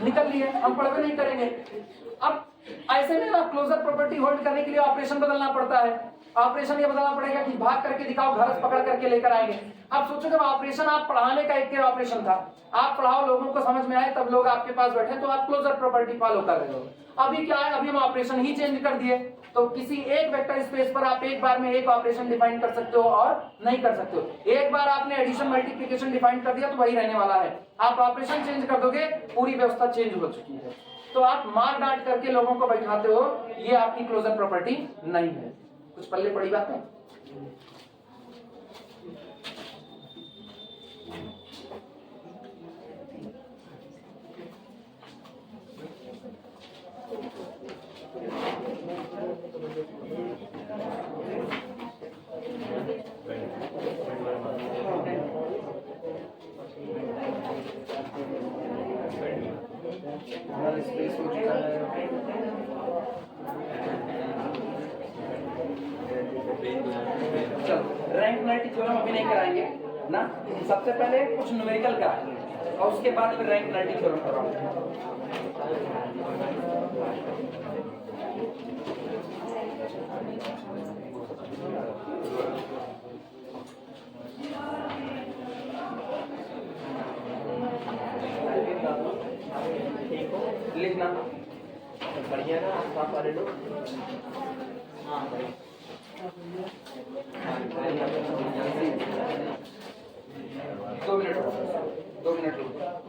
निकल लिए, हम पढ़वे नहीं करेंगे। अब ऐसे में ना क्लोजर प्रॉपर्टी होल्ड करने के लिए ऑपरेशन बदलना पड़ता है। ऑपरेशन ये बदलना पड़ेगा कि भाग करके दिखाओ, घर से पकड़ करके लेकर आएंगे। अब सोचो जब ऑपरेशन आप पढ़ाने का एक ऑपरेशन था, आप पढ़ाओ, लोगों को समझ में आए, तब लोग आपके पास बैठे, तो आप क्लोजर प्रॉपर्टी फॉलो कर रहे हो। अभी क्या है? अभी हम ऑपरेशन ही चेंज कर दिए। तो किसी एक वेक्टर स्पेस पर आप एक बार में एक ऑपरेशन डिफाइन कर सकते हो और नहीं कर सकते हो। एक बार आपने एडिशन मल्टीप्लिकेशन डिफाइन कर दिया तो वही रहने वाला है। आप ऑपरेशन चेंज कर दोगे, पूरी व्यवस्था चेंज हो चुकी है। तो आप मार डांट करके लोगों को बैठाते हो, ये आपकी क्लोजर प्रॉपर्टी नहीं है। कुछ पल्ले पड़ी बात है? स्पेस हो चुका है। चलो रैंक नलिटी थ्योरम अभी नहीं कराएंगे ना, सबसे पहले कुछ न्यूमेरिकल कराएंगे और उसके बाद फिर रैंक नलिटी थ्योरम करवाएंगे। लिखना बढ़िया ना आप वाले लोग। हाँ 2 मिनट रुको।